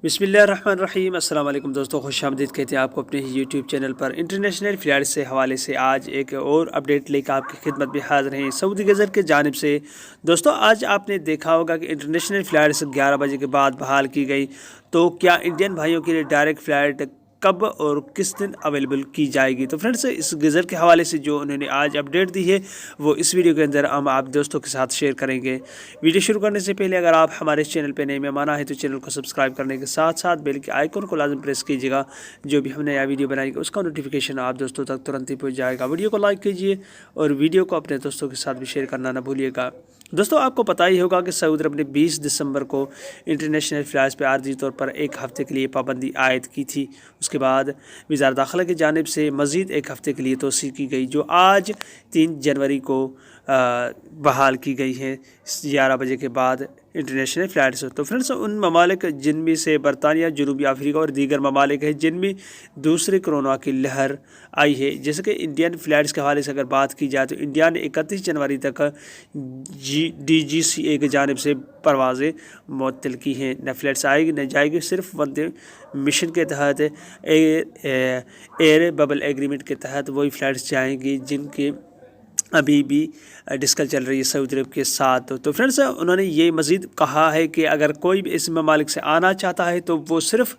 बिस्मिल्लाहिर्रहमानिर्रहीम। अस्सलाम वालेकुम दोस्तों, खुश आमदीद कहते हैं आपको अपने यूट्यूब चैनल पर। इंटरनेशनल फ्लाइट से हवाले से आज एक और अपडेट लेकर आपकी खिदमत में हाजिर हैं सऊदी गज़र के जानिब से। दोस्तों, आज आपने देखा होगा कि इंटरनेशनल फ़्लाइट 11 बजे के बाद बहाल की गई, तो क्या इंडियन भाइयों के लिए डायरेक्ट फ़्लाइट कब और किस दिन अवेलेबल की जाएगी। तो फ्रेंड्स, इस गज़र के हवाले से जो उन्होंने आज अपडेट दी है वो इस वीडियो के अंदर हम आप दोस्तों के साथ शेयर करेंगे। वीडियो शुरू करने से पहले अगर आप हमारे इस चैनल पर नए मेहमान आए तो चैनल को सब्सक्राइब करने के साथ साथ बेल के आइकन को लाजम प्रेस कीजिएगा। जो भी हम नया वीडियो बनाएंगे उसका नोटिफिकेशन आप दोस्तों तक तुरंत ही पहुँच जाएगा। वीडियो को लाइक कीजिए और वीडियो को अपने दोस्तों के साथ भी शेयर करना ना भूलिएगा। दोस्तों, आपको पता ही होगा कि सऊदी अरब ने 20 दिसंबर को इंटरनेशनल फ़्लाइट्स पर आर्जी तौर पर एक हफ़्ते के लिए पाबंदी आयद की थी। उसके बाद वज़ारत दाखिला की जानिब से मज़ीद एक हफ़्ते के लिए तोसी की गई, जो आज 3 जनवरी को बहाल की गई है 11 बजे के बाद इंटरनेशनल फ़्लाइट्स। तो फ्रेंड्स, उन ममालिक जिनमें से बरतानिया, जनूबी अफ्रीका और दीगर ममालिक हैं जिनमें दूसरे कोरोना की लहर आई है। जैसे कि इंडियन फ़्लाइट्स के हवाले से अगर बात की जाए तो इंडिया ने 31 जनवरी तक DGCA की जानिब से परवाज़ें मुअत्तल की हैं। न फ़्लाइट्स आएगी न जाएगी, सिर्फ वंदे मिशन के तहत एयर बबल एग्रीमेंट के तहत वही फ़्लाइट्स जाएंगी जिनके अभी भी डिस्कस चल रही है सऊदी अरब के साथ। तो फ्रेंड्स, उन्होंने ये मज़ीद कहा है कि अगर कोई भी इस ममालिक से आना चाहता है तो वो सिर्फ़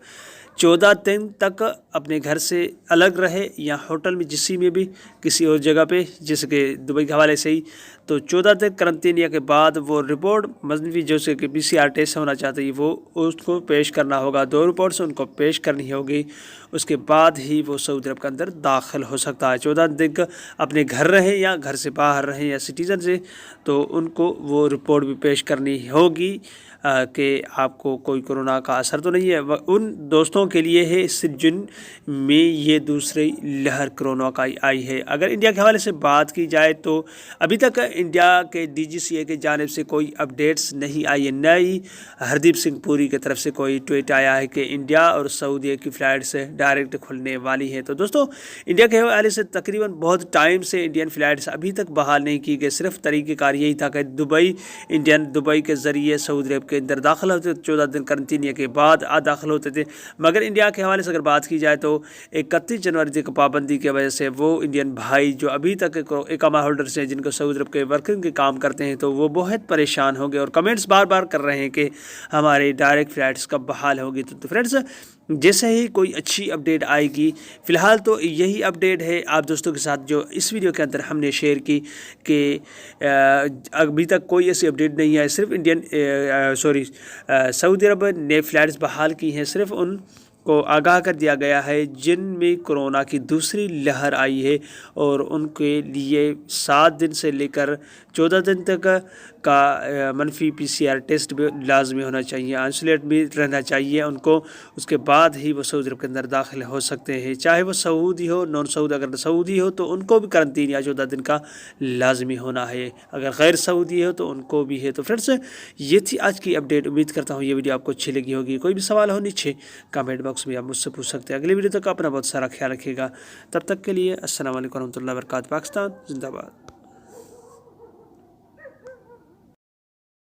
14 दिन तक अपने घर से अलग रहे या होटल में जिसी में भी किसी और जगह पे, जैसे कि दुबई के हवाले से ही, तो 14 दिन करंतनिया के बाद वो रिपोर्ट मजनवी जैसे कि PCR टेस्ट होना चाहती है वो उसको पेश करना होगा। 2 रिपोर्ट्स उनको पेश करनी होगी, उसके बाद ही वो सऊदी अरब के अंदर दाखिल हो सकता है। 14 दिन अपने घर रहें या घर से बाहर रहें या सिटीज़न से, तो उनको वो रिपोर्ट भी पेश करनी होगी कि आपको कोई कोरोना का असर तो नहीं है। उन दोस्तों के लिए है सिर्फ जिन में ये दूसरी लहर कोरोना का आई है। अगर इंडिया के हवाले से बात की जाए तो अभी तक इंडिया के DGCA के जानिब से कोई अपडेट्स नहीं आई है। न ही हरदीप सिंह पुरी की तरफ से कोई ट्वीट आया है कि इंडिया और सऊदी की फ़्लाइट्स डायरेक्ट खुलने वाली है। तो दोस्तों, इंडिया के हवाले से तकरीबन बहुत टाइम से इंडियन फ़्लाइट्स अभी तक बहाल नहीं की गई। सिर्फ तरीक़ेकार यही था कि दुबई के ज़रिए सऊदी अरब के अंदर दाखिल होते थे, 14 दिन करंतनिया के बाद दाखिल होते थे। मगर इंडिया के हवाले से अगर बात की जाए तो 31 जनवरी तक पाबंदी की वजह से वो इंडियन भाई जो अभी तक इकामा होल्डर्स हैं, जिनको सऊदी अरब के वर्किंग के काम करते हैं, तो वो बहुत परेशान हो गए और कमेंट्स बार बार कर रहे हैं कि हमारे डायरेक्ट फ़्लाइट्स कब बहाल होगी। तो फ्रेंड्स, जैसे ही कोई अच्छी अपडेट आएगी, फ़िलहाल तो यही अपडेट है आप दोस्तों के साथ जो इस वीडियो के अंदर हमने शेयर की कि अभी तक कोई ऐसी अपडेट नहीं है। सिर्फ सऊदी अरब ने फ़्लाइट्स बहाल की हैं, सिर्फ उन को आगाह कर दिया गया है जिनमें कोरोना की दूसरी लहर आई है और उनके लिए 7 दिन से लेकर 14 दिन तक का मनफी PCR टेस्ट भी लाजमी होना चाहिए, आइसोलेट भी रहना चाहिए उनको। उसके बाद ही वो सऊदी अरब के अंदर दाखिल हो सकते हैं, चाहे वो सऊदी हो नॉन सऊदी। अगर सऊदी हो तो उनको भी करंटीन या 14 दिन का लाजमी होना है, अगर गैर सऊदी हो तो उनको भी है। तो फ्रेंड्स, ये थी आज की अपडेट। उम्मीद करता हूँ ये वीडियो आपको अच्छी लगी होगी। कोई भी सवाल हो नीचे कमेंट बॉक्स में आप मुझसे पूछ सकते हैं। अगली वीडियो तक अपना बहुत सारा ख्याल रखिएगा। तब तक के लिए अस्सलाम वालेकुम रहमतुल्लाहि व बरकातहू। पाकिस्तान जिंदाबाद।